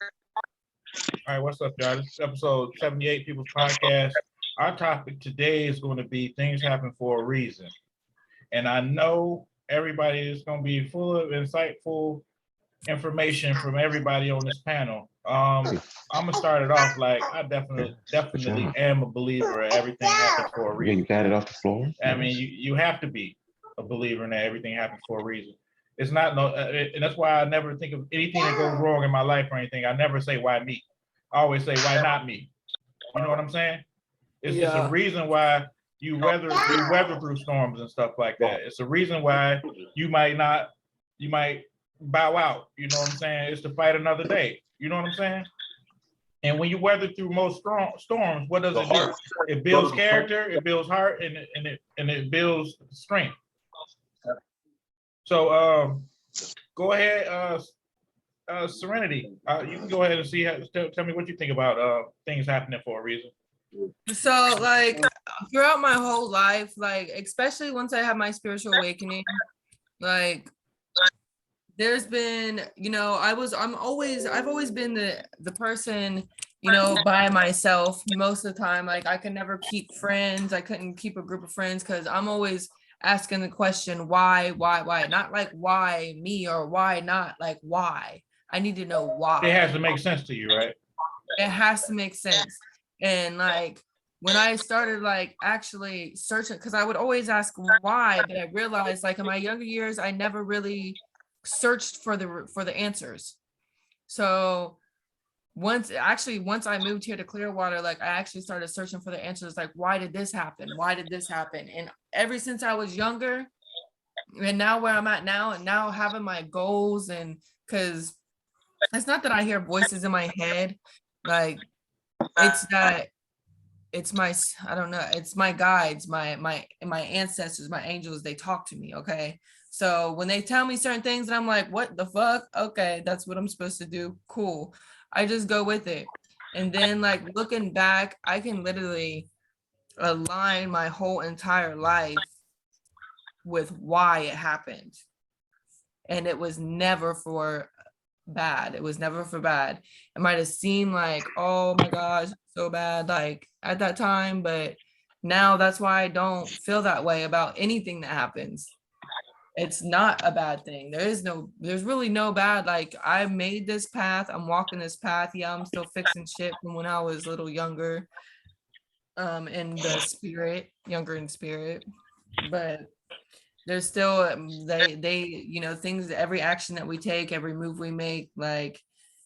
All right, what's up, y'all? This is episode 78, People's Podcast. Our topic today is going to be things happen for a reason. And I know everybody is going to be full of insightful information from everybody on this panel. I'm gonna start it off like I definitely am a believer of everything happens for a reason. You got it off the floor. I mean, you have to be a believer in that everything happens for a reason. It's not no, and that's why I never think of anything that goes wrong in my life or anything. I never say why me. I always say why not me. You know what I'm saying? It's a reason why you weather through storms and stuff like that. It's a reason why you might bow out. You know what I'm saying? It's to fight another day. You know what I'm saying? And when you weather through most storms, what does it do? It builds character, it builds heart, and it builds strength. So go ahead, Serenity. You can go ahead and see. Tell me what you think about things happening for a reason. So, like, throughout my whole life, like, especially once I had my spiritual awakening, like, there's been, I've always been the person, by myself most of the time. Like, I could never keep friends. I couldn't keep a group of friends because I'm always asking the question, why? Not like why me or why not, like why. I need to know why. It has to make sense to you, right? It has to make sense. And like when I started like actually searching, because I would always ask why, but I realized like in my younger years, I never really searched for the answers. So once I moved here to Clearwater, like I actually started searching for the answers, like why did this happen? And ever since I was younger, and now where I'm at now, and now having my goals, and because it's not that I hear voices in my head, like it's that it's my, I don't know, it's my guides, my ancestors, my angels, they talk to me. Okay. So when they tell me certain things and I'm like, what the fuck? Okay, that's what I'm supposed to do. Cool. I just go with it. And then like looking back, I can literally align my whole entire life with why it happened. And it was never for bad. It was never for bad. It might have seemed like, oh my gosh, so bad, like at that time, but now that's why I don't feel that way about anything that happens. It's not a bad thing. There's really no bad. Like I made this path. I'm walking this path. Yeah, I'm still fixing shit from when I was a little younger, in the spirit, younger in spirit, but there's still they things, every action that we take, every move we make, like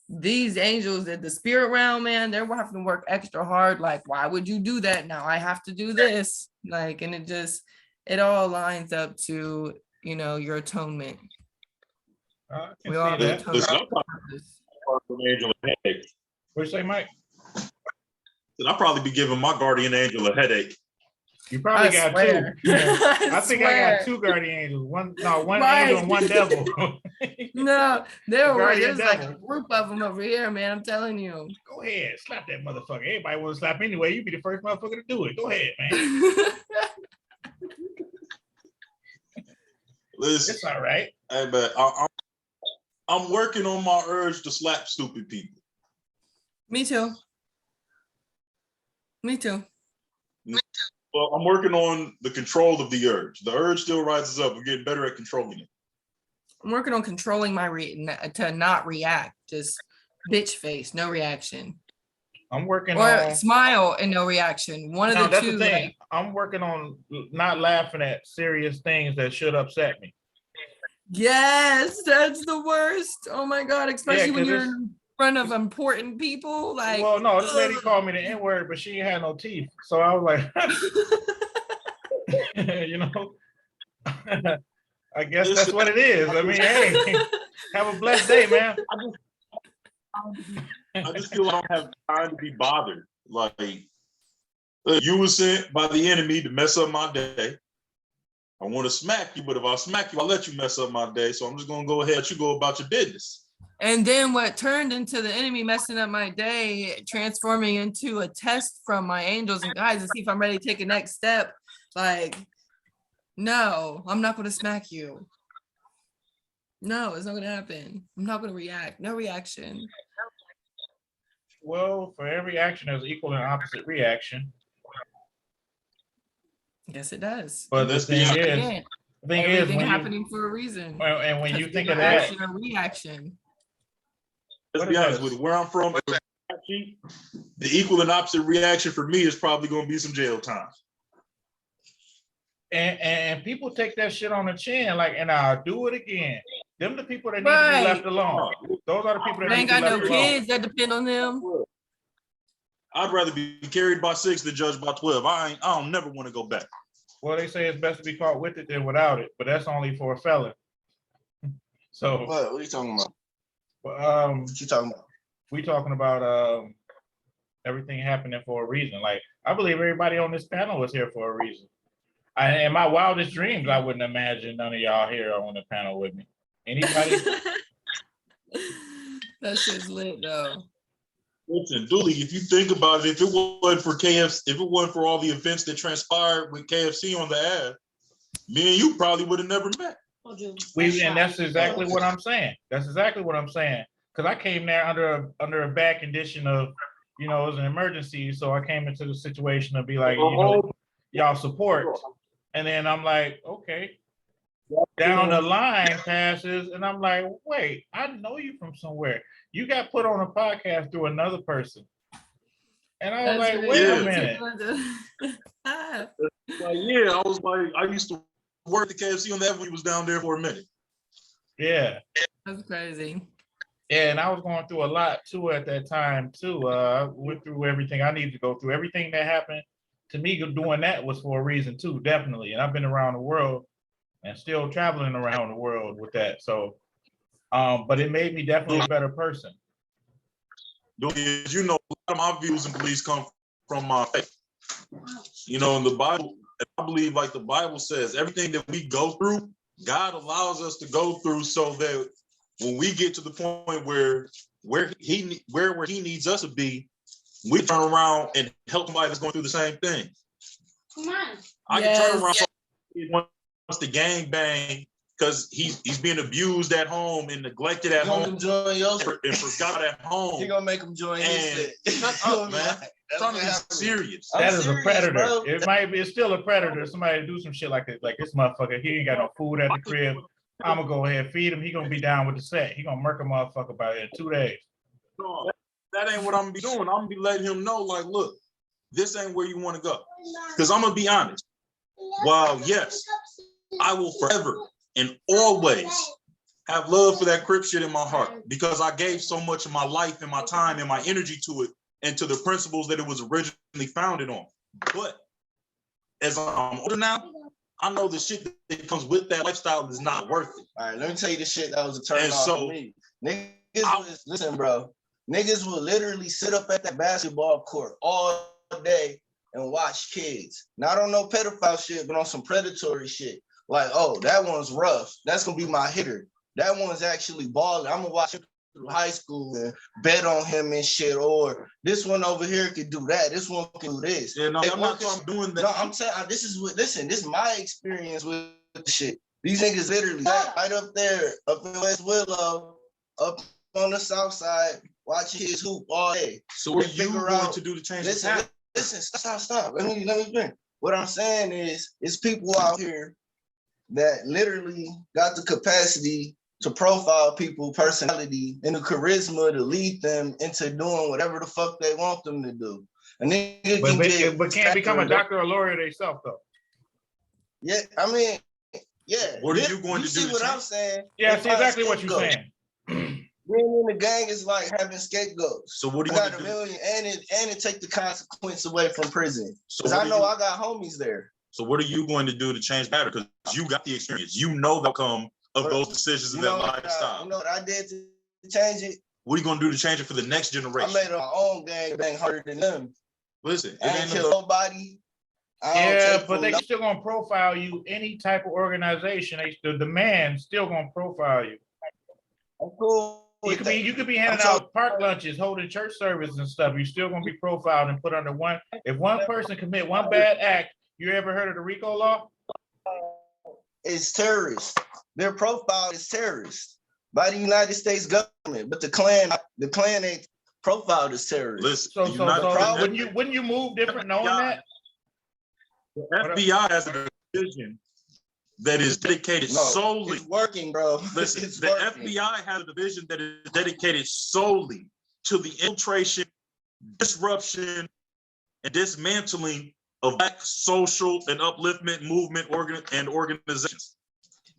these angels at the spirit realm, man, they're having to work extra hard. Like, why would you do that? Now I have to do this. Like, and it all lines up to, your atonement. We all there's no angel a headache. What you say, Mike? I'll probably be giving my guardian angel a headache. You probably got swear. two. I think I got two guardian angels. One right. Angel and one devil. No, there's like a group of them over here, man. I'm telling you. Go ahead, slap that motherfucker. Everybody want to slap anyway. You be the first motherfucker to do it. Go ahead, man. Listen, it's all right. Hey, but I'm working on my urge to slap stupid people. Me too. Well, I'm working on the control of the urge. The urge still rises up. We're getting better at controlling it. I'm working on controlling my to not react. Just bitch face, no reaction. I'm working on smile and no reaction. One of the two. The thing. Like, I'm working on not laughing at serious things that should upset me. Yes, that's the worst. Oh my God, especially when you're in front of important people. Like, well, no, this lady called me the N-word, but she ain't had no teeth. So I was like, I guess that's what it is. I mean, hey, have a blessed day, man. I just feel I don't have time to be bothered. Like, you were sent by the enemy to mess up my day. I want to smack you, but if I smack you, I'll let you mess up my day. So I'm just going to go ahead and let you go about your business. And then what turned into the enemy messing up my day, transforming into a test from my angels and guides to see if I'm ready to take a next step. Like, no, I'm not going to smack you. No, it's not going to happen. I'm not going to react. No reaction. Well, for every action, there's equal and opposite reaction. Yes, it does. But the Let's be thing honest. is, Again, the thing is, everything when you happening for a reason. and when you Because think either of that, action or reaction. Let's What be is honest that? with you. Where I'm from, the equal and opposite reaction for me is probably going to be some jail time. and people take that shit on the chin, like, and I'll do it again. Them the people that need to Right. be left alone. Those are the people that They need ain't to be got no left alone. kids that depend on them. I'd rather be carried by 6 than judged by 12. I don't never want to go back. Well, they say it's best to be caught with it than without it, but that's only for a felon. So, What are you talking about? What you talking about? we talking about everything happening for a reason. Like, I believe everybody on this panel was here for a reason. In my wildest dreams, I wouldn't imagine none of y'all here on the panel with me. Anybody? That shit's lit though. Listen, Dooley, if you think about it, if it wasn't for KFC, if it wasn't for all the events that transpired with KFC on the ad, me and you probably would have never met. And that's exactly what I'm saying. That's exactly what I'm saying. Because I came there under a bad condition of, it was an emergency. So I came into the situation to be like, y'all support. And then I'm like, okay. Down the line passes, and I'm like, wait, I know you from somewhere. You got put on a podcast through another person. And I was like, wait a minute. I was like, I used to work at KFC on that when he was down there for a minute. Yeah. That's crazy. Yeah, and I was going through a lot too at that time too. I went through everything I needed to go through. Everything that happened to me doing that was for a reason too, definitely. And I've been around the world and still traveling around the world with that. So, but it made me definitely a better person. As you know, a lot of my views and beliefs come from my faith. In the Bible, I believe, like the Bible says, everything that we go through, God allows us to go through so that when we get to the point where he needs us to be, we turn around and help somebody that's going through the same thing. Come on. I can turn around. He wants to gang bang because he's being abused at home and neglected at home and forgot at home. He gonna make him join his shit. Shut up, man. Trying to be serious. That is a predator. Bro. It's still a predator. Somebody do some shit like this. Like, this motherfucker, he ain't got no food at the crib. I'm gonna go ahead and feed him. He gonna be down with the set. He gonna murk a motherfucker by in 2 days. No, that ain't what I'm gonna be doing. I'm gonna be letting him know, like, look, this ain't where you want to go. Because I'm gonna be honest. While yes, I will forever and always have love for that Crip shit in my heart because I gave so much of my life and my time and my energy to it and to the principles that it was originally founded on. But as I'm older now, I know the shit that comes with that lifestyle is not worth it. All right, let me tell you the shit that was a turn off so, for me. Listen, bro. Niggas will literally sit up at that basketball court all day and watch kids. Not on no pedophile shit, but on some predatory shit. Like, oh, that one's rough. That's gonna be my hitter. That one's actually balling. I'm gonna watch him through high school and bet on him and shit. Or this one over here could do that. This one can do this. Yeah, no, I'm not doing that. No, I'm saying this is my experience with the shit. These niggas literally right up there, up in West Willow, up on the south side, watching kids hoop all day. So what are you going to do to change this? Listen, stop. Let me finish. What I'm saying is, it's people out here that literally got the capacity to profile people, personality, and the charisma to lead them into doing whatever the fuck they want them to do. And but can't become a doctor or lawyer themselves though. Yeah, I mean, yeah. What are you going to do? See what I'm saying? Yeah, see exactly what you're saying. Being in the gang is like having scapegoats. So what do you got want to $1 do? million, and it take the consequence away from prison. So Because I know I got homies there. So what are you going to do to change that? Because you got the experience. You know the outcome of those decisions and that lifestyle. You know what I did to change it? What are you going to do to change it for the next generation? I made my own gang bang harder than them. Listen, I ain't kill nobody. Yeah, but they still gonna profile you. Any type of organization, the man still gonna profile you. I'm cool. You could be handing out park lunches, holding church service and stuff. You're still gonna be profiled and put under one. If one person commit one bad act, you ever heard of the RICO law? It's terrorists. Their profile is terrorists by the United States government. But the Klan ain't profiled as terrorists. Listen, Wouldn't you move different knowing that? The FBI has a division that is dedicated solely. It's working, bro. Listen, It's the working. FBI has a division that is dedicated solely to the infiltration, disruption, and dismantling of Black social and upliftment movement and organizations.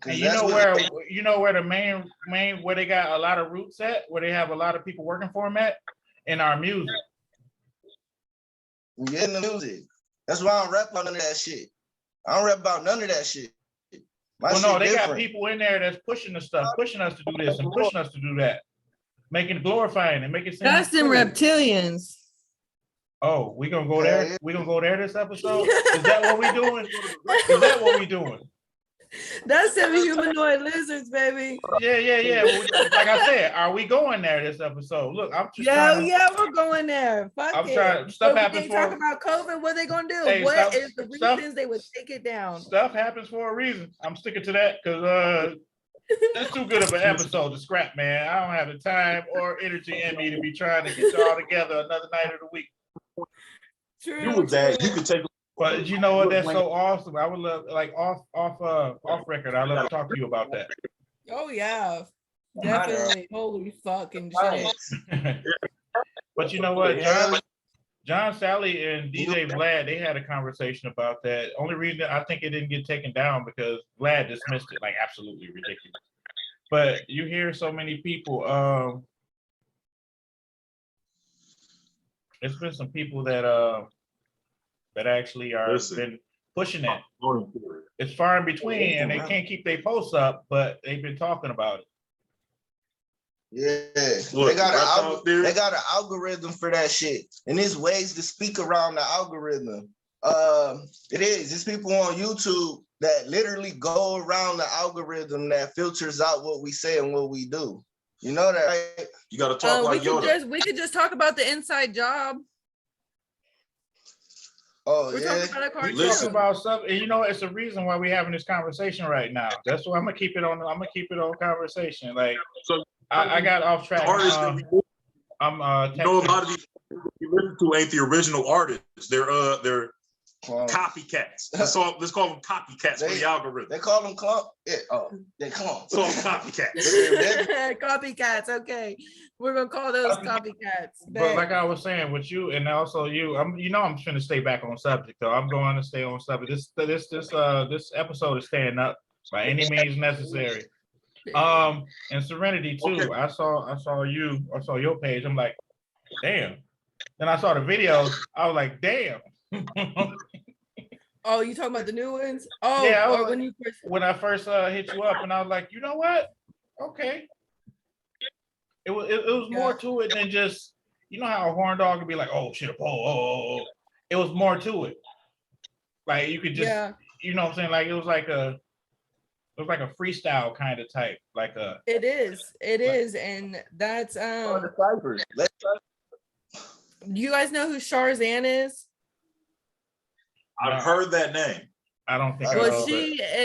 And you know where the main where they got a lot of roots at, where they have a lot of people working for them at, in our music. We get in the music. That's why I don't rap about none of that shit. I don't rap about none of that shit. Well, no, they got people in there that's pushing the stuff, pushing us to do this and pushing us to do that, glorifying and making it seem That's them reptilians. Oh, we gonna go there? Yeah. We gonna go there this episode? Is that what we doing? Is that what we doing? That's them humanoid lizards, baby. Yeah. Well, like I said, are we going there this episode? Look, I'm just we're going there. Fuck I'm it. trying. Stuff happens for. Talk about COVID. What are they gonna do? Hey, what is the reasons they would take it down? Stuff happens for a reason. I'm sticking to that because that's too good of an episode to scrap, man. I don't have the time or energy in me to be trying to get y'all together another night of the week. True. You was that. You could take. But you know what? That's so awesome. I would love, like, off record. I'd love to talk to you about that. Oh yeah, definitely. Holy fucking shit. But you know what, John Sally and DJ Vlad, they had a conversation about that. Only reason I think it didn't get taken down because Vlad dismissed it like absolutely ridiculous. But you hear so many people. There's been some people that actually are been pushing that. It's far in between, and they can't keep their posts up, but they've been talking about it. Yeah, look, they got an algorithm for that shit, and there's ways to speak around the algorithm. It is. It's people on YouTube that literally go around the algorithm that filters out what we say and what we do. You know that, right? You got to talk like Yoda. We could just talk about the inside job. Oh, we're talking about something, and you know, it's a reason why we're having this conversation right now. That's why I'm gonna keep it on. I'm gonna keep it on conversation. Like, so I got off track. I'm you know, a lot of these you listen to ain't the original artists. They're copycats. Let's call them copycats for the algorithm. They call them clones. Yeah, they clones. So copycats. Copycats. Okay, we're gonna call those copycats. But like I was saying with you, and also you, I'm trying to stay back on subject though. I'm going to stay on subject. This episode is staying up by any means necessary. And Serenity too. Okay. I saw your page. I'm like, damn. Then I saw the videos. I was like, damn. Oh, you talking about the new ones? Oh, yeah. Or when I first hit you up, and I was like, you know what? Okay. It was more to it than just, you know how a horn dog could be like, oh shit, oh. It was more to it. Like you could just, you know what I'm saying? Like it was like a freestyle kind of type, like a. It is, and that's you guys know who Sharzan is? I've heard that name. I don't think. Well,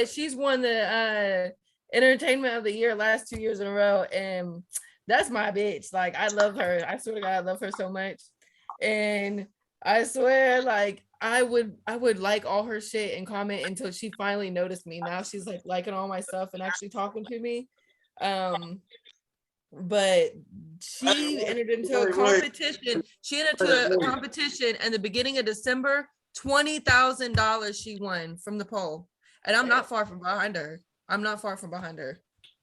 she's won the Entertainment of the Year last 2 years in a row, and that's my bitch. Like I love her. I swear to God, I love her so much, and I swear, like I would like all her shit and comment until she finally noticed me. Now she's like liking all my stuff and actually talking to me. But she entered into a competition. She entered into a competition in the beginning of December. $20,000 she won from the poll, and I'm not far from behind her.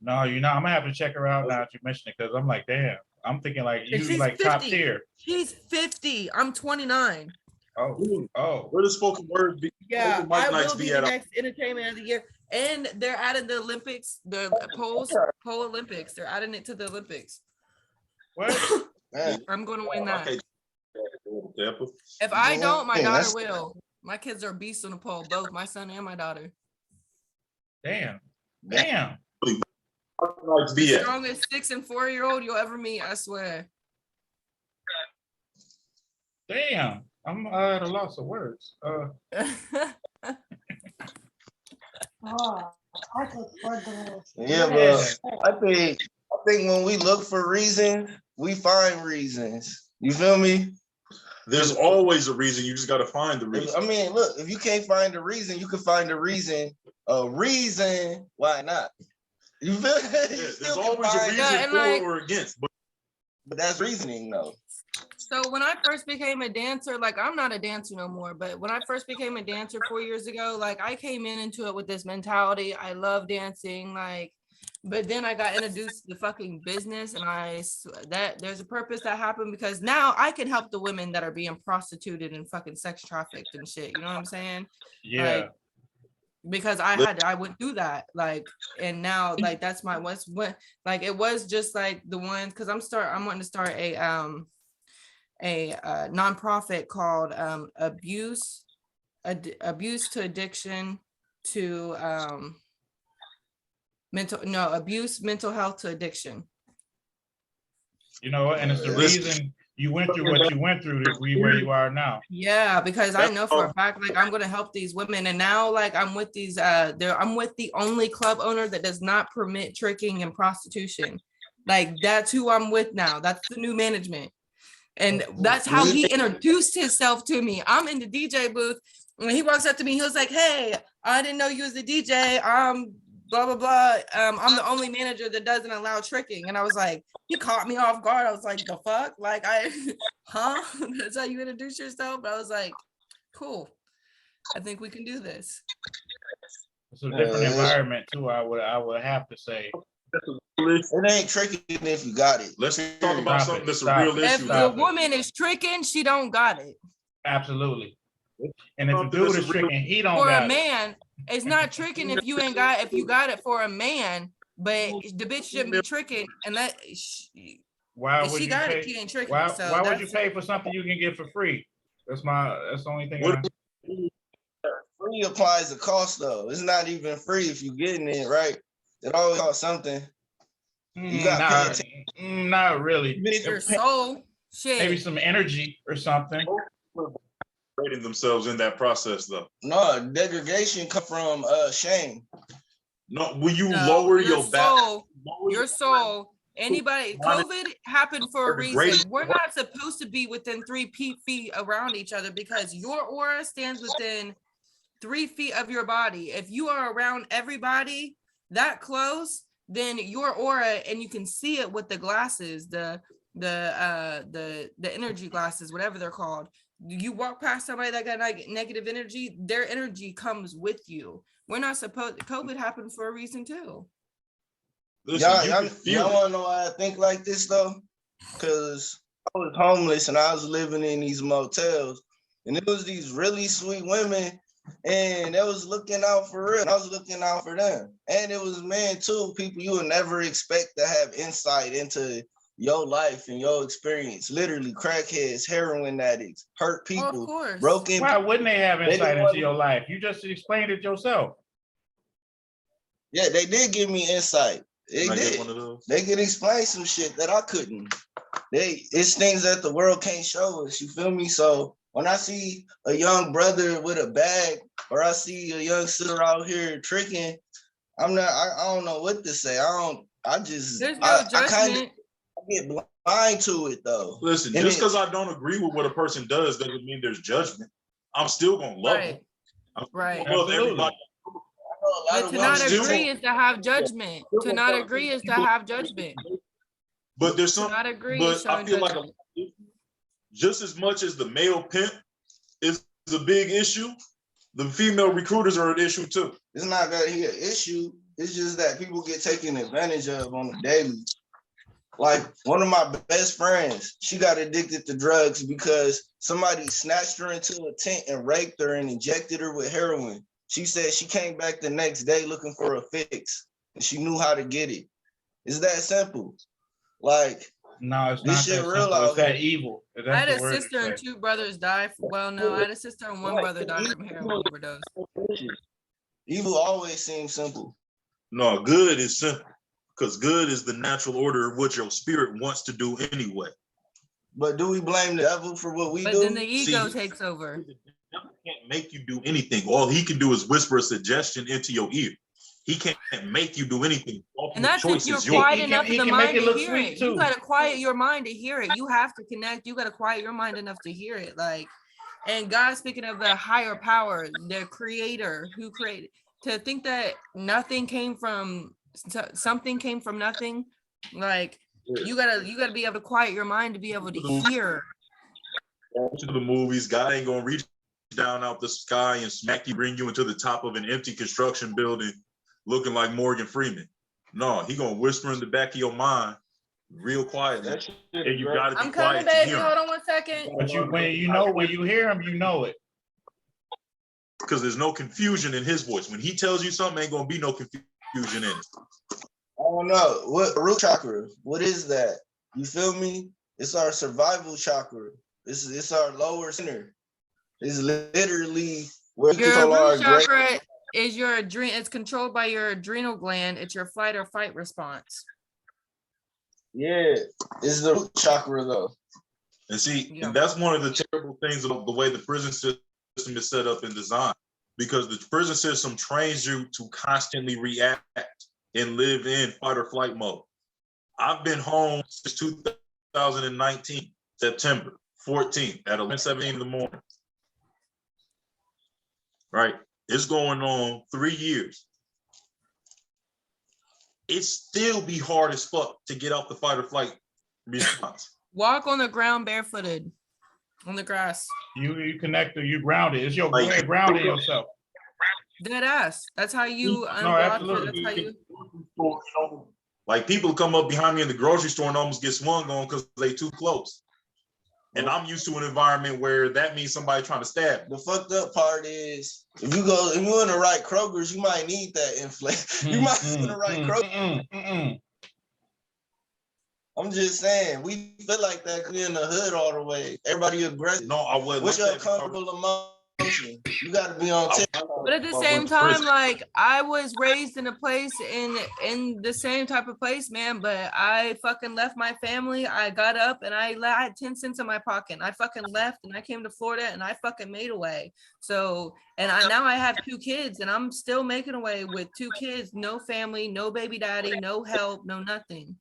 No, you know, I'm gonna have to check her out now that you mentioned it, because I'm like, damn. I'm thinking like you like 50. Top tier. She's 50. I'm 29. Oh. Where does spoken word be? Yeah, I will be the next Entertainment of the Year. And they're adding the Olympics, the poll Olympics. They're adding it to the Olympics. What? I'm going to win that. Okay. If I don't, my daughter will. My kids are beasts on the pole, both my son and my daughter. Damn. The strongest 6 and 4-year-old you'll ever meet, I swear. Damn. I'm at a loss of words. Yeah, but I think when we look for reasons, we find reasons. You feel me? There's always a reason. You just got to find the reason. I mean, look, if you can't find a reason, you can find a reason. A reason why not? You feel? Yeah, there's always a reason for or against. But that's reasoning, though. So when I first became a dancer, like I'm not a dancer no more, but when I first became a dancer 4 years ago, like I came into it with this mentality. I love dancing, like, but then I got introduced to the fucking business, and that there's a purpose that happened because now I can help the women that are being prostituted and fucking sex trafficked and shit. You know what I'm saying? Yeah. Like, because I went through that, like, and now like that's my what like it was just like the ones because I'm wanting to start a nonprofit called abuse to addiction to mental health to addiction. You know, and it's the reason you went through what you went through to be where you are now. Yeah, because I know for a fact, like I'm gonna help these women, and now like I'm with these I'm with the only club owner that does not permit tricking and prostitution. Like that's who I'm with now. That's the new management. And that's how he introduced himself to me. I'm in the DJ booth. When he walks up to me, he was like, "Hey, I didn't know you was the DJ. Blah, blah, blah. I'm the only manager that doesn't allow tricking." And I was like, he caught me off guard. I was like, the fuck? Like, huh? That's how you introduce yourself? But I was like, cool. I think we can do this. It's a different environment too, I would have to say. It ain't tricking if you got it. Let's talk about something that's a real issue. If the woman is tricking, she don't got it. Absolutely. And if the dude is tricking, he don't got it. For a man, it's not tricking if you got it for a man, but the bitch shouldn't be tricking unless why would she got it, she ain't tricking. Why would you pay for something you can get for free? That's the only thing. Free applies the cost though. It's not even free if you're getting it, right? It always costs something. You got not really. Your soul, shit. Maybe some energy or something. Rating themselves in that process though. No, degradation come from shame. No, will you lower your back? Your soul. Anybody, COVID happened for a reason. We're not supposed to be within 3 feet around each other because your aura stands within 3 feet of your body. If you are around everybody that close, then your aura, and you can see it with the glasses, the energy glasses, whatever they're called. You walk past somebody that got negative energy, their energy comes with you. We're not supposed. COVID happened for a reason too. Listen, y'all want to know why I think like this though? Because I was homeless and I was living in these motels, and it was these really sweet women, and they was looking out for real. And I was looking out for them, and it was men too, people you would never expect to have insight into your life and your experience. Literally, crackheads, heroin addicts, hurt people, broken. Why wouldn't they have insight into your life? You just explained it yourself. Yeah, they did give me insight. They did. They could explain some shit that I couldn't. It's things that the world can't show us. You feel me? So when I see a young brother with a bag, or I see a young sister out here tricking, I don't know what to say. There's no judgment. I get blind to it though. Listen, just because I don't agree with what a person does doesn't mean there's judgment. I'm still gonna love them. Right. I love everybody. But to not agree is to have judgment. To not agree is to have judgment. But there's some. Not agree. But I feel like just as much as the male pimp is a big issue, the female recruiters are an issue too. It's not that he an issue. It's just that people get taken advantage of on the daily. Like one of my best friends, she got addicted to drugs because somebody snatched her into a tent and raped her and injected her with heroin. She said she came back the next day looking for a fix, and she knew how to get it. It's that simple. Like, no, it's not that real. It's that evil. I had a sister and 2 brothers die. Well, no, I had a sister and 1 brother died from heroin overdose. Evil always seems simple. No, good is simple. Because good is the natural order of what your spirit wants to do anyway. But do we blame the devil for what we do? But then the ego takes over. The devil can't make you do anything. All he can do is whisper a suggestion into your ear. He can't make you do anything. And that's if you're Choices, quiet He can- enough he in the can make mind it to look hear sweet, it. You too. gotta quiet your mind to hear it. You have to connect. You gotta quiet your mind enough to hear it. Like, and God, speaking of the higher power, the creator who created, to think that nothing came from something came from nothing, like you gotta be able to quiet your mind to be able to hear. To the movies, God ain't gonna reach down out the sky and smack you, bring you into the top of an empty construction building looking like Morgan Freeman. No, he gonna whisper in the back of your mind real quietly. And you gotta be I'm coming, quiet to baby. hear Hold him. on 1 second. But when you hear him, you know it. Because there's no confusion in his voice. When he tells you something, ain't gonna be no confusion in it. I don't know. What root chakra? What is that? You feel me? It's our survival chakra. It's our lower center. It's literally where we Your control our root chakra is your it's controlled by your adrenal gland. It's your flight or fight response. Yeah, it's the root chakra though. And see, Yeah. and that's one of the terrible things about the way the prison system is set up and designed. Because the prison system trains you to constantly react and live in fight or flight mode. I've been home since 2019, September 14th at 11:17 in the morning. Right? It's going on 3 years. It still be hard as fuck to get out the fight or flight response. Walk on the ground barefooted on the grass. You connected, you grounded. It's your way Like- of grounding yourself. Dead ass. That's how you No, unblock it. absolutely. That's how you. Like people come up behind me in the grocery store and almost get swung on because they too close. And I'm used to an environment where that means somebody trying to stab. The fucked up part is if you're in the right Kroger's, you might need that inflation. You might be in the right Kroger. I'm just saying, we feel like that 'cause we in the hood all the way. Everybody aggressive. No, I wasn't. What's like your that. comfortable emotion? You got to be on tip. But at the same time, like I was raised in a place in the same type of place, man. But I fucking left my family. I got up and I had 10 cents in my pocket. I fucking left and I came to Florida and I fucking made a way. So now I have 2 kids and I'm still making a way with 2 kids, no family, no baby daddy, no help, no nothing.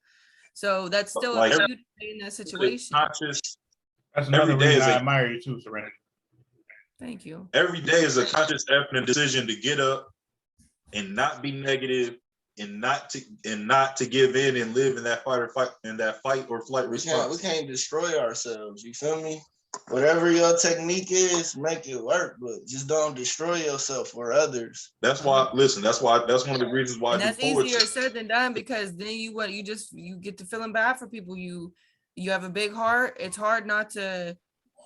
So that's still Like, a huge thing in that situation. That's another Every day reason is I a- admire you too, Serenity. Thank you. Every day is a conscious effort and decision to get up and not be negative and not to give in and live in that fight or flight We response. can't destroy ourselves. You feel me? Whatever your technique is, make it work, but just don't destroy yourself or others. That's why. Listen, that's one of the reasons why And I do that's easier poetry. said than done because then you get to feeling bad for people. You have a big heart. It's hard not to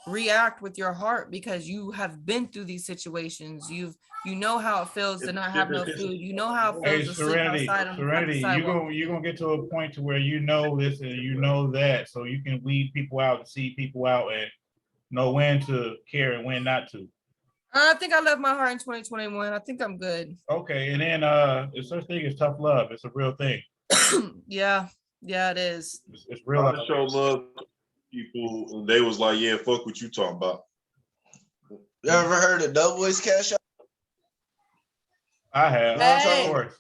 react with your heart because you have been through these situations. You know how it feels to not have no food. You know how it Hey, feels to sleep outside on the Serenity, sidewalk. you're gonna get to a point to where you know this and you know that, so you can weed people out and see people out and know when to care and when not to. I think I left my heart in 2021. I think I'm good. Okay, and then there's such thing as tough love. It's a real thing. Yeah, it is. It's real. I show love to people, and they was like, "Yeah, fuck what you talking about." You ever heard of Doughboys Cash Out? I have, Hey. of course.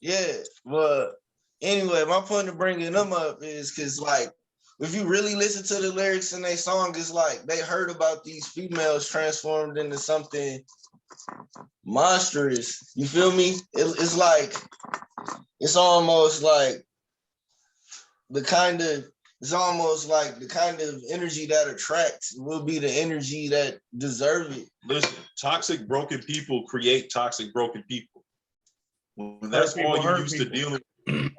Yeah, but anyway, my point of bringing them up is because, like, if you really listen to the lyrics in their song, it's like they heard about these females transformed into something monstrous. You feel me? It's like, it's almost like the kind of energy that attracts will be the energy that deserve it. Listen, toxic broken people create toxic broken people. When that's Hurt people all you're hurt used to people. dealing with,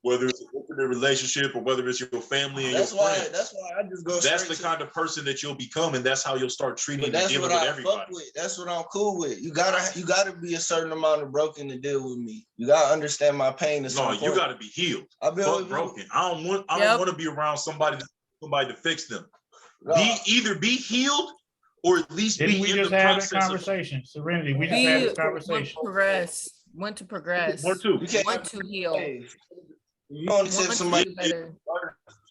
whether it's an intimate relationship or whether it's your family and That's your why friends. I just go That's straight the kind of person that you'll become, and that's how you'll start treating But and that's dealing what with I everybody. fuck with. That's what I'm cool with. You gotta be a certain amount of broken to deal with me. You gotta understand my pain. No, you gotta be healed. I've been Fuck with broken. I don't want to be around somebody to fix them. No. Either be healed or at least Didn't be we in just the have process that conversation? Serenity, we just had this conversation. Want to progress. More too. You can't Want to heal. Hey, you want to tip Want somebody to do better.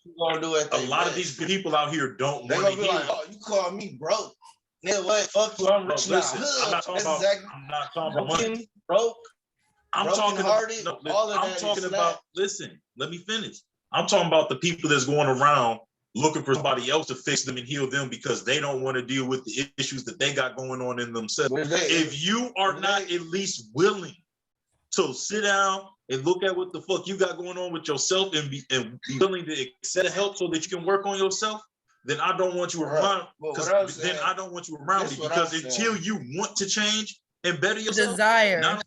you gonna do it. A lot of these people out here don't They want to gonna be heal. like, oh, you call me broke. Nigga, what? Fuck you. I'm rich now. Listen, I'm not talking about. I'm not talking about money. Broken, broke. I'm talking brokenhearted, no, all of I'm that talking is about, listen, let me finish. I'm talking about the people that's going around looking for somebody else to fix them and heal them because they don't want to deal with the issues that they got going on in themselves. If you are not at least willing to sit down and look at what the fuck you got going on with yourself and be willing to accept help so that you can work on yourself, then I don't want you around. Because then I don't want you around me because until you want to change and better yourself, Desire. not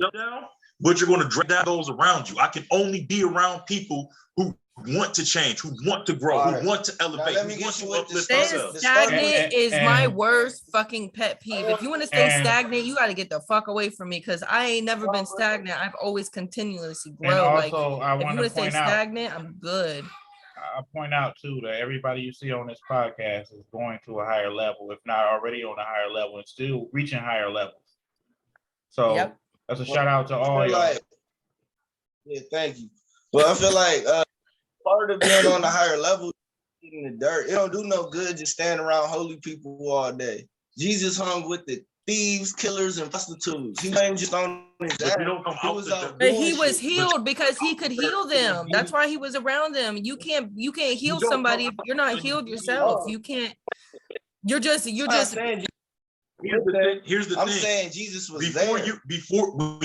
shut down, but you're going to drag down those around you. I can only be around people who want to change, who want to grow, who want to elevate, who want to uplift Staying themselves. stagnant is my worst fucking pet peeve. If you want to stay stagnant, you got to get the fuck away from me because I ain't never been stagnant. I've always continuously grown. And like, also, I if you want want to to stay point out, stagnant, I'm good. I point out too that everybody you see on this podcast is going to a higher level, if not already on a higher level, and still reaching higher levels. So that's a shout out to all y'all. Yeah, thank you. But I feel like part of being on the higher level, in the dirt, it don't do no good just standing around holy people all day. Jesus hung with the thieves, killers, and prostitutes. He ain't just on his ass. But he was healed because he could heal them. That's why he was around them. You can't heal somebody if you're not healed yourself. You can't. You're just. Here's the thing. I'm saying Jesus was when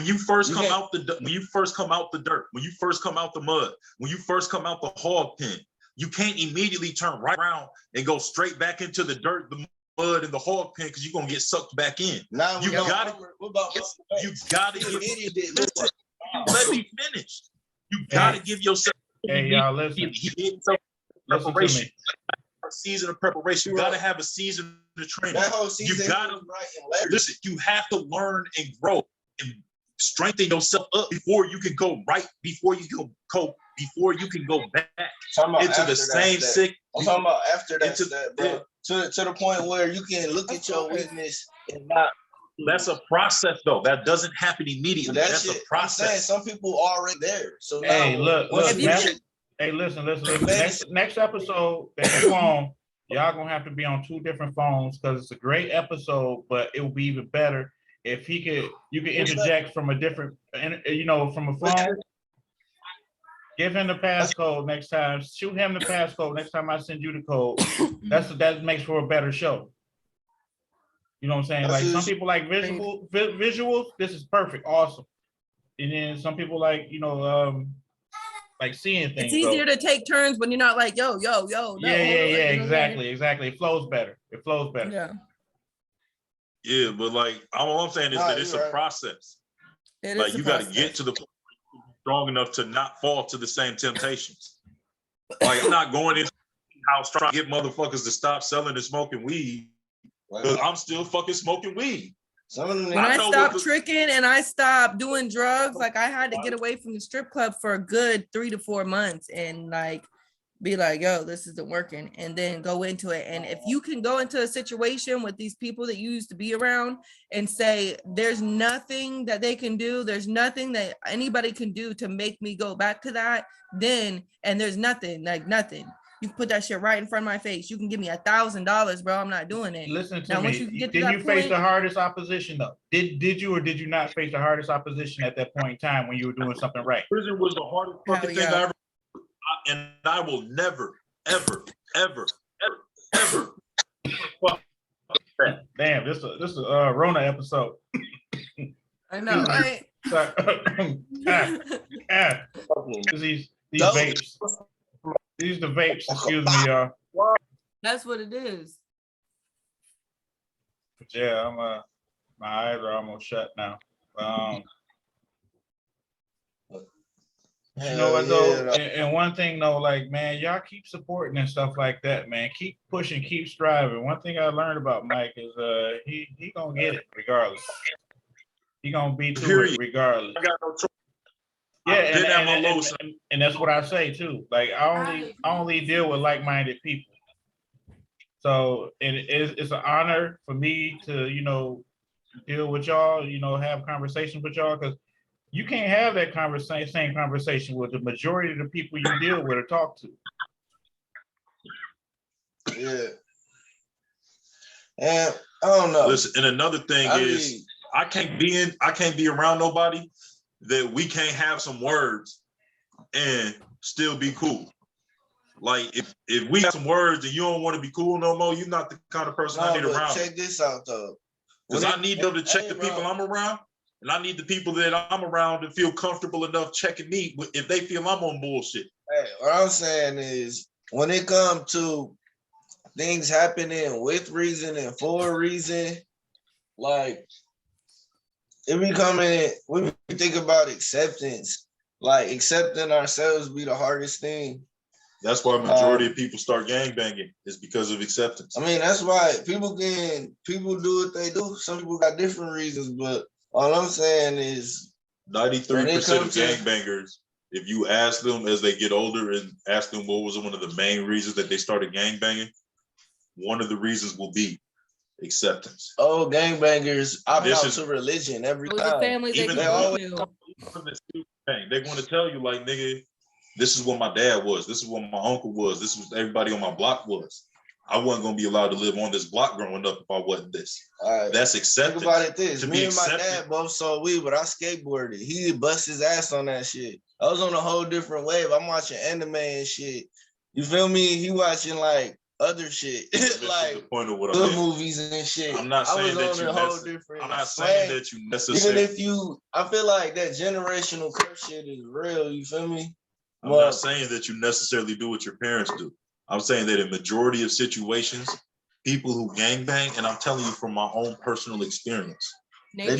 you first come out the dirt, when you first come out the mud, when you first come out the hog pen, you can't immediately turn right around and go straight back into the dirt, the mud, and the hog pen because you're gonna get sucked back in. Now you gotta give. Let me finish. You gotta give yourself. Hey, y'all, listen. Preparation. A season of preparation. You gotta have a season of training. That whole season, you gotta listen. You have to learn and grow and strengthen yourself up before you can go right. Before you can go back into the same sick. I'm talking about after that, bro. To the point where you can look at your weakness and not. That's a process, though. That doesn't happen immediately. That's a process. Some people are already there. So hey, look. Hey, listen. Next episode that you on, y'all gonna have to be on 2 different phones because it's a great episode, but it will be even better if you could interject from a different, from a phone. Give him the passcode next time. Shoot him the passcode next time I send you the code. That makes for a better show. You know what I'm saying? Like some people like visuals. This is perfect, awesome. And then some people like like seeing things. It's easier to take turns when you're not like yo. No, exactly. It flows better. Yeah, but like all I'm saying is that it's a process. Like you got to get to the point strong enough to not fall to the same temptations. Like I'm not going into the house trying to get motherfuckers to stop selling and smoking weed. Because I'm still fucking smoking weed. When I stopped tricking and I stopped doing drugs, like I had to get away from the strip club for a good 3 to 4 months and like be like, yo, this isn't working, and then go into it. And if you can go into a situation with these people that you used to be around and say, there's nothing that they can do, there's nothing that anybody can do to make me go back to that, and there's nothing. You can put that shit right in front of my face. You can give me $1,000, bro. I'm not doing it. Listen to me. Did you face the hardest opposition though? Did you or did you not face the hardest opposition at that point in time when you were doing something right? Prison was the hardest fucking thing I ever, and I will never, ever. Damn, this is a Rona episode. I know, right? These vapes. These the vapes, excuse me, y'all. That's what it is. But yeah, my eyes are almost shut now. You know what though? And one thing though, like man, y'all keep supporting and stuff like that, man. Keep pushing, keep striving. One thing I learned about Mike is he gonna get it regardless. He gonna be to it regardless. I got no choice. Yeah, and that's what I say too. Like I only deal with like-minded people. So it's an honor for me to deal with y'all, have conversations with y'all, because you can't have that same conversation with the majority of the people you deal with or talk to. Yeah. And I don't know. Listen, and another thing is I can't be around nobody that we can't have some words and still be cool. Like if we have some words and you don't want to be cool no more, you're not the kind of person I need around. Check this out though. Because I need them to check the people I'm around, and I need the people that I'm around to feel comfortable enough checking me if they feel I'm on bullshit. Hey, what I'm saying is when it comes to things happening with reason and for a reason, like when we think about acceptance, like accepting ourselves be the hardest thing. That's why majority of people start gangbanging is because of acceptance. I mean, that's why people do what they do. Some people got different reasons, but all I'm saying is 93% of gangbangers, if you ask them as they get older and ask them what was one of the main reasons that they started gangbanging, one of the reasons will be acceptance. Oh, gangbangers opt out to religion every time. The family Even they always they're going to tell you like, nigga, this is what my dad was. This is what my uncle was. This was everybody on my block was. I wasn't going to be allowed to live on this block growing up if I wasn't this. That's acceptance. Think about it this. Me and my dad both saw weed, but I skateboarded. He bust his ass on that shit. I was on a whole different wave. I'm watching anime and shit. You feel me? He watching like other shit. Like the point of what good movies and shit. I'm not saying that you necessarily. Even if I feel like that generational curse shit is real. You feel me? I'm not saying that you necessarily do what your parents do. I'm saying that in majority of situations, people who gangbang, and I'm telling you from my own personal experience, people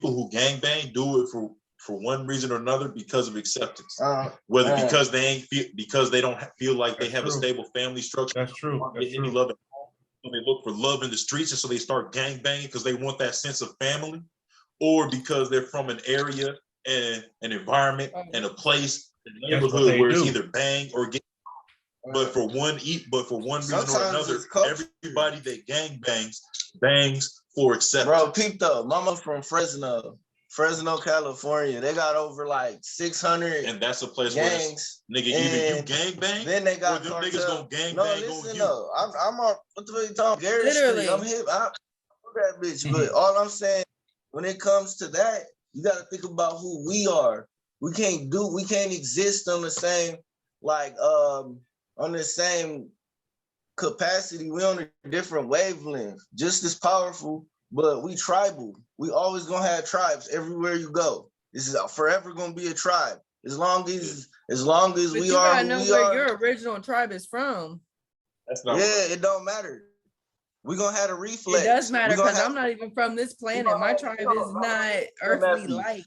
who gangbang do it for one reason or another because of acceptance. Whether because they don't feel like they have a stable family structure. That's true. That's true. Love they look for love in the streets, and so they start gangbanging because they want that sense of family, or because they're from an area and an environment and a place, a neighborhood where it's either bang or get. But for one reason or another, everybody that bangs for acceptance. Bro, peep though, mama from Fresno, California. They got over like 600 and that's a place gangs. Where nigga, either you gangbang, then they got or them niggas gonna gangbang on you. No, I'm on what the fuck you talking? Gary Street. I'm hip. I'm that bitch. But all I'm saying, when it comes to that, you gotta think about who we are. We can't exist on the same on the same capacity. We on a different wavelength, just as powerful, but we tribal. We always gonna have tribes everywhere you go. This is forever gonna be a tribe. As long as but we you are gotta know where your original tribe is from. That's not it don't matter. We're gonna have a reflex. It does matter because I'm not even from this planet. My tribe is not earthly like.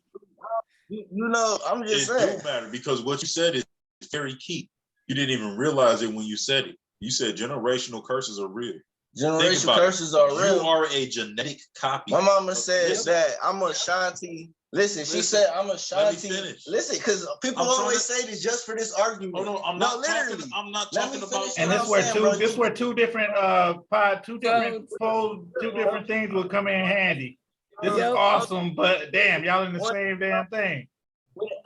You know, I'm just saying. It do matter because what you said is very key. You didn't even realize it when you said it. You said generational curses are real. Generational curses are real. You are a genetic copy. My mama says that I'm a Shanti. Listen, she said I'm a Shanti. Listen, because people always say this just for this argument. Oh, no, I'm not talking about. And this where two different things will come in handy. This is awesome, but damn, y'all in the same damn thing.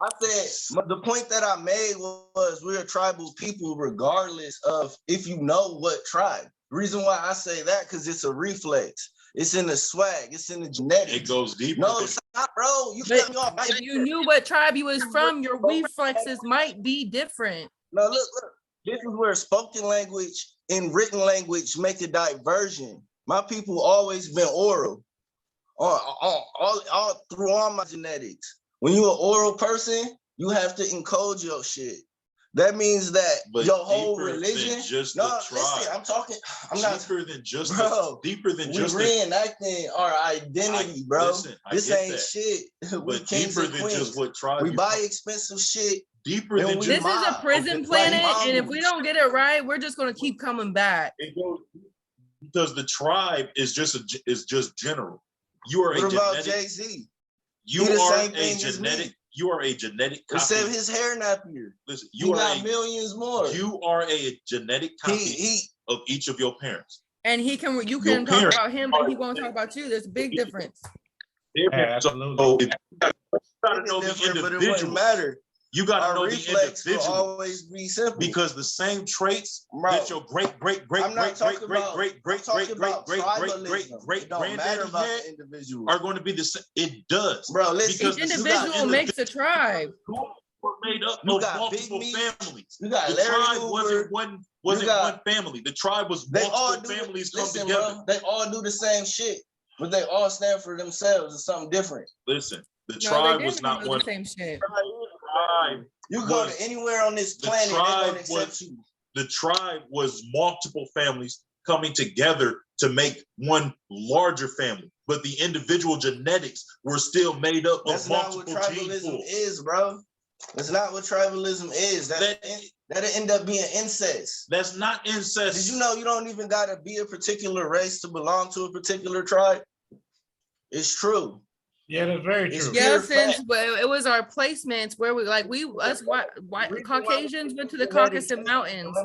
I said the point that I made was we're a tribal people, regardless of if you know what tribe. The reason why I say that because it's a reflex. It's in the swag. It's in the genetics. It goes deeper. No, stop, bro. You cut me off. If you knew what tribe you was from, your reflexes might be different. No, look. This is where spoken language and written language make a diversion. My people always been oral, all through all my genetics. When you're an oral person, you have to encode your shit. That means that your whole religion. Listen, I'm not deeper than just we're reenacting our identity, bro. This ain't shit. But deeper than just what tribe. We buy expensive shit. Deeper than this is a prison planet, and if we don't get it right, we're just gonna keep coming back. It goes because the tribe is just general. You are what about Jay-Z? You are a genetic. You are a genetic copy. Except his hair nappier. Listen, you got millions more. You are a genetic copy of each of your parents. And you can talk about him, but he won't talk about you. There's a big difference. Absolutely. So, but it wouldn't matter. You got to Our know the reflex will individual always be simple. because the same traits Bro, that your great I'm not talking about tribalism. great It don't matter granddaddy about had the individual. are going to be the same. It does. Bro, listen, Each individual makes a tribe. Were made up You of got multiple Big Meat, families. you got The Larry tribe Hoover, wasn't got- one family. The tribe was they all multiple do families come listen, together. bro, they all do the same shit, but they all stand for themselves. It's something different. Listen, the No, tribe they was didn't not do one. the same shit. Tribe You go was- to anywhere on this the planet, they're gonna tribe accept was- you. The tribe was multiple families coming together to make one larger family, but the individual genetics were still made up That's of not what multiple gene tribalism pools. is, bro. That's not what tribalism is. That'll end up being incest. That's not incest. Did you know you don't even gotta be a particular race to belong to a particular tribe? It's true. Yeah, that's very It's true. pure Yeah, fact. since it was our placements where us white Caucasians went to the Caucasus Mountains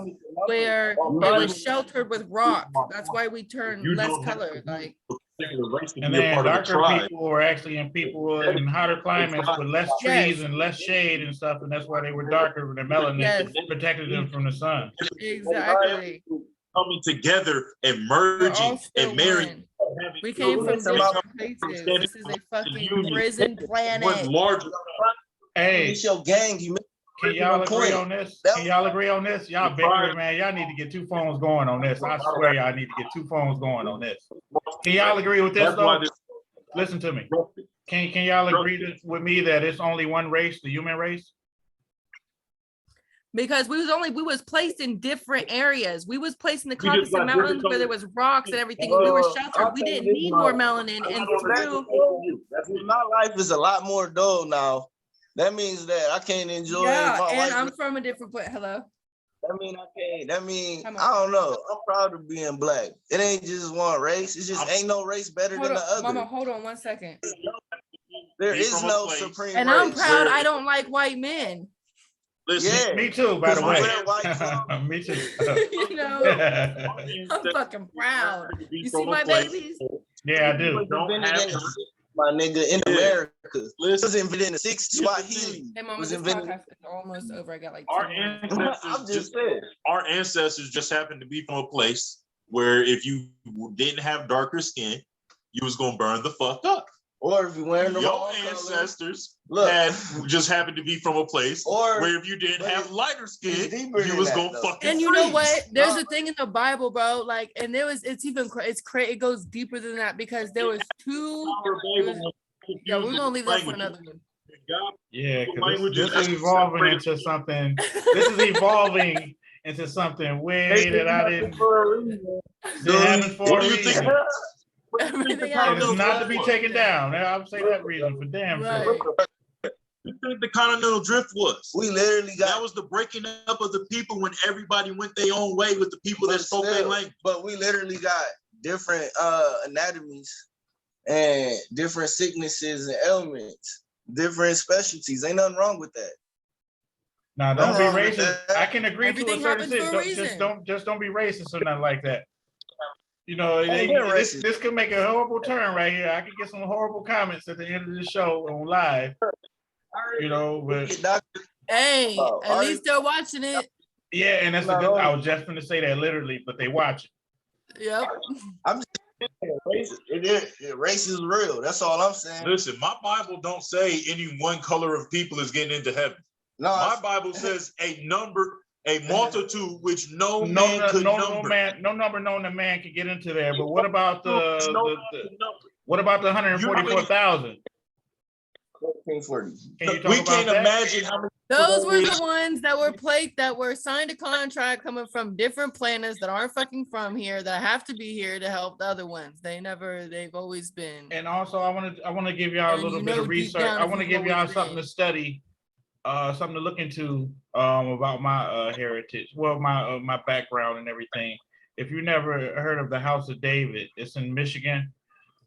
where it was sheltered with rock. That's why we turned You less don't have color. to be Like a particular race to And be a then part of the darker tribe. people were actually in people in hotter climates with less trees and less shade and stuff, and that's why they were darker. Their melanin Yes. protected them from the sun. exactly. Coming together and We're all merging still and marrying. one. We came from different places. This is a fucking prison One planet. larger. Hey, It's your gang. You can y'all agree on this? Can y'all agree on this? Y'all bickering, man. Y'all need to get 2 phones going on this. I swear y'all need to get 2 phones going on this. Can y'all agree with this That's why though? Listen to me. Can y'all agree with me that it's only one race, the human race? Because we was placed in different areas. We was placed in the We just Caucasus got Mountains different where there was rocks and everything. And we were sheltered. We didn't need more melanin. And through My life is a lot more dull now. That means that I can't enjoy. yeah, my and white I'm from a different place. Hello. That mean I can't. That mean Come on. I don't know. I'm proud of being black. It ain't just one race. It just ain't no race better Hold than the on, other. Mama, hold on 1 second. There Be is from a no place supreme And race. I'm proud I don't like white men. Listen, Yeah. Me too, by the Because way. we're white clothes. Me too. You know, I'm fucking proud. You see my babies? Yeah, I do. My nigga in America. It Listen, was invented in the 60s. Swahili. Hey, Mama, was this invented. podcast is almost over. I got like our 2 more. I'm ancestors just saying. our ancestors just happened to be from a place where if you didn't have darker skin, you was gonna burn the fuck up. Or if you wearing the Your wrong color. ancestors Look. just happened to be from a place Or where if you didn't but have lighter skin, it's deeper you than was that, gonna though. fucking And you know freeze. what? There's a thing in the Bible, bro. Like, and it goes deeper than that because there was yeah, we're gonna leave that for another one. Yeah, because this is evolving into something. This is evolving into something way that I didn't. It happened for What a do you think? reason. Everything It happens is not to for be a taken reason. down. I'll say that reason for damn Right. sure. You think the continental drift was? we literally got. That was the breaking up of the people when everybody went their own way with the people that spoke their language. But we literally got different anatomies and different sicknesses and ailments, different specialties. Ain't nothing wrong with that. Now, don't Nothing wrong be with racist. that. I can agree Everything to a certain happens for a extent. reason. Just don't be racist or nothing like that. You know, Hey, they're racist. this could make a horrible turn right here. I could get some horrible comments at the end of the show on live. You know, but Hey, Oh, at least they're watching it. yeah, and that's the Not good. I only- was just going to say that literally, but they watch it. Yep. Race is real. That's all I'm saying. Listen, my Bible don't say any one color of people is getting into heaven. No, My Bible says a multitude which no man could number. No number known that man could get into there. But what about No the man could number. what about the 144,000? 1440. Can you talk We about can't that? imagine how many. Those were the ones that were signed a contract coming from different planets that aren't fucking from here that have to be here to help the other ones. They've always been. And also, I want to give y'all a And little you bit know of deep research. down I if want to you've give y'all always something been. to study, something to look into about my heritage. Well, my background and everything. If you never heard of the House of David, it's in Michigan.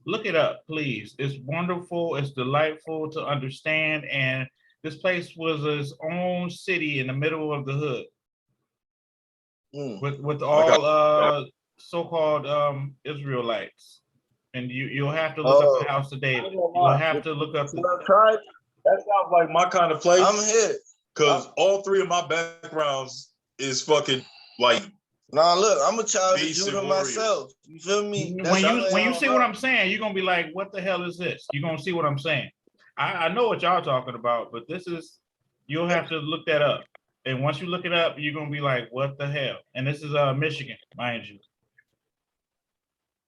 Look it up, please. It's wonderful. It's delightful to understand. And this place was its own city in the middle of the hood with all so-called Israelites. And you'll have to look up the House of David. You'll have to look up. That sounds like my kind of place. I'm here. Because all three of my backgrounds is fucking like. Nah, look, I'm a child of Basic Judah warriors. myself. You feel me? When you see what I'm I'm saying, you're gonna be like, what the hell is this? You're gonna see what I'm saying. I know what y'all talking about, but this is, you'll have to look that up. And once you look it up, you're gonna be like, what the hell? And this is Michigan, mind you.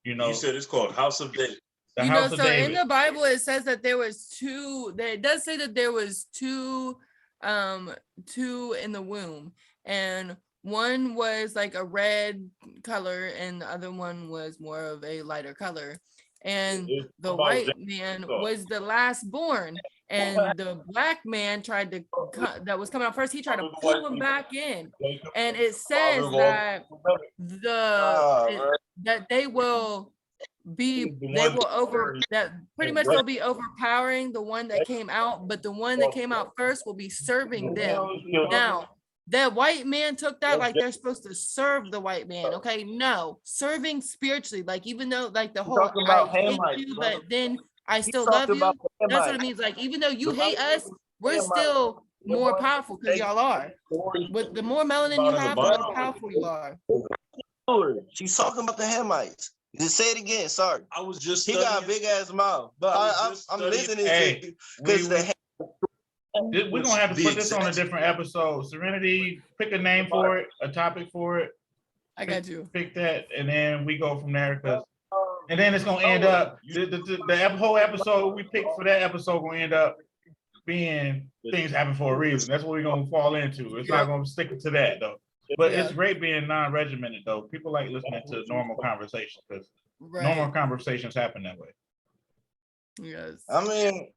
You said it's called House of David. The You House know, of so in David. the Bible it says that there was two. That it does say that there was two in the womb, and one was like a red color, and the other one was more of a lighter color. And the white man was the last born, and the black man tried to that was coming out first. He tried to pull him back in, and it says that that they will pretty much they'll be overpowering the one that came out, but the one that came out first will be serving them. Now that white man took that like they're supposed to serve the white man. Okay, no, serving spiritually, like even though like the whole I hate you, but then I still love you. That's what it means. Like even though you hate us, we're still more powerful because y'all are. But the more melanin you have, the more powerful you are. She's talking about the Hamites. Just say it again. Sorry, I was just. He got a big ass mouth, but I'm listening to you because we're gonna have to put this on a different episode. Serenity, pick a name for it, a topic for it. I got you. Pick that, and then we go from there. And then it's gonna end up the whole episode we picked for that episode gonna end up being things happen for a reason. That's what we're gonna fall into. It's not gonna stick to that though. But it's great being non-regimented though. People like listening to normal conversations because normal conversations happen that way. Yes. I mean,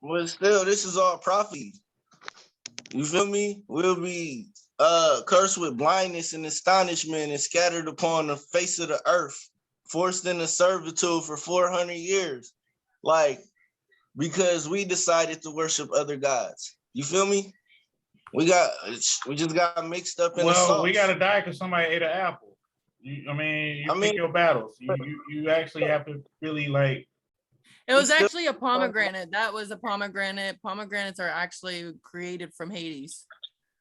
but still, this is all prophecy. You feel me? We'll be cursed with blindness and astonishment and scattered upon the face of the earth, forced into servitude for 400 years. Like, because we decided to worship other gods. You feel me? We just got mixed up in the sauce. We gotta die because somebody ate an apple. You pick your battles. You actually have to really like. It was actually a pomegranate. That was a pomegranate. Pomegranates are actually created from Hades.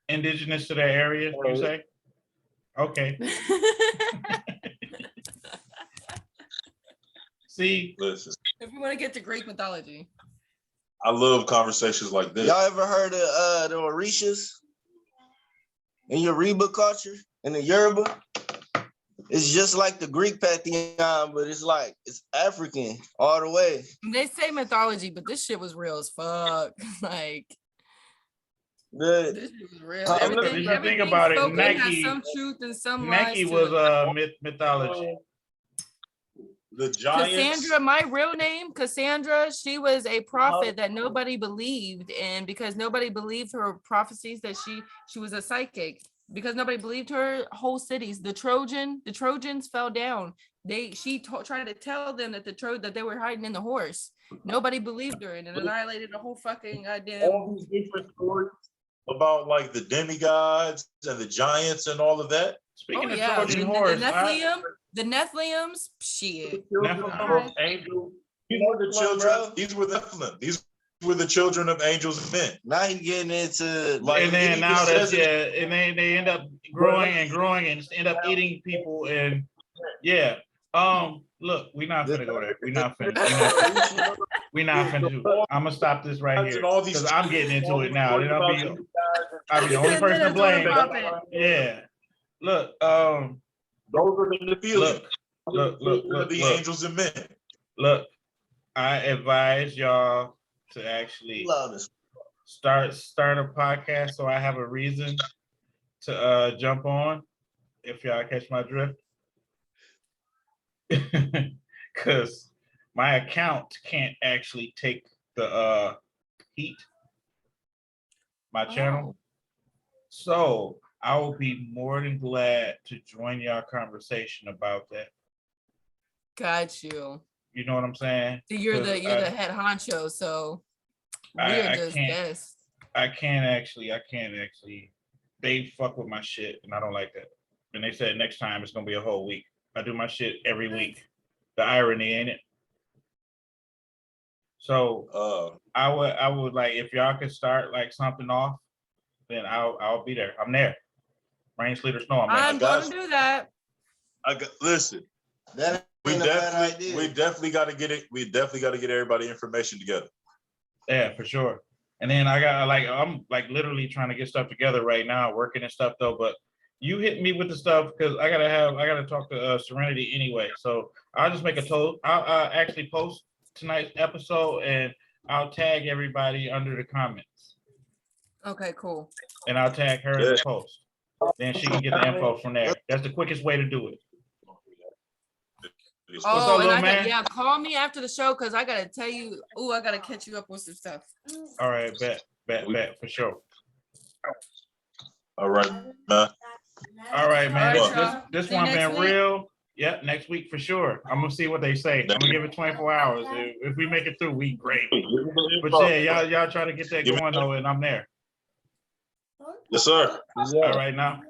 Indigenous to that area, you say? Okay. See, listen. If you want to get to Greek mythology. I love conversations like this. Y'all ever heard of the Orishas in Yoruba culture, in the Yoruba? It's just like the Greek pantheon, but it's African all the way. They say mythology, but this shit was real as fuck. Like, this shit was real. If you think about it, Nike has some truth and some Nike lies was mythology. The Giants. Cassandra, my real name, Cassandra, she was a prophet that nobody believed, and because nobody believed her prophecies that she was a psychic, because nobody believed her, whole cities, the Trojans fell down. She tried to tell them that they were hiding in the horse. Nobody believed her, and it annihilated the whole fucking goddamn. All these different stories about like the demigods and the giants and all of that. Speaking of Trojan horse, the Nephilims, shit. Angels. You know the children. These were the Nephilim. These were the children of angels and men. Now he's getting into and then now that's and then they end up growing and end up eating people and look, we're not gonna go there. We're not finna do it. I'm gonna stop this right here because I'm getting into it now. Then I'll be the only person to blame. Yeah. Look, those are the feelings. Look, the angels and men. Look, I advise y'all to actually start a podcast so I have a reason to jump on if y'all catch my drift. Because my account can't actually take the heat, my channel. So I will be more than glad to join y'all conversation about that. Got you. You know what I'm saying? You're the head honcho, so we're just guests. I can't actually. They fuck with my shit, and I don't like that. And they said next time it's gonna be a whole week. I do my shit every week. The irony, ain't it? So I would like if y'all could start like something off. then I'll be there. I'm there. Rain, sleet, or snow. I'm there. going to do that. Listen. That We ain't a bad idea. definitely got to get it. We definitely got to get everybody information together. Yeah, for sure. And then I'm like literally trying to get stuff together right now, working and stuff though. But you hit me with the stuff because I gotta talk to Serenity anyway. So I'll just make a toast. I'll actually post tonight's episode and I'll tag everybody under the comments. Okay, cool. And I'll tag her in the post. Then she can get the info from there. That's the quickest way to do it. What's up, And little man? call me after the show because I gotta tell you. I gotta catch you up with some stuff. All right, bet for sure. All right, man. All right, man. All right, this see you one next been week. real. Yep, next week for sure. I'm gonna see what they say. I'm gonna give it 24 hours. If we make it through, we great. But yeah, y'all try to get that going though, and I'm there. Yes, sir. All right now.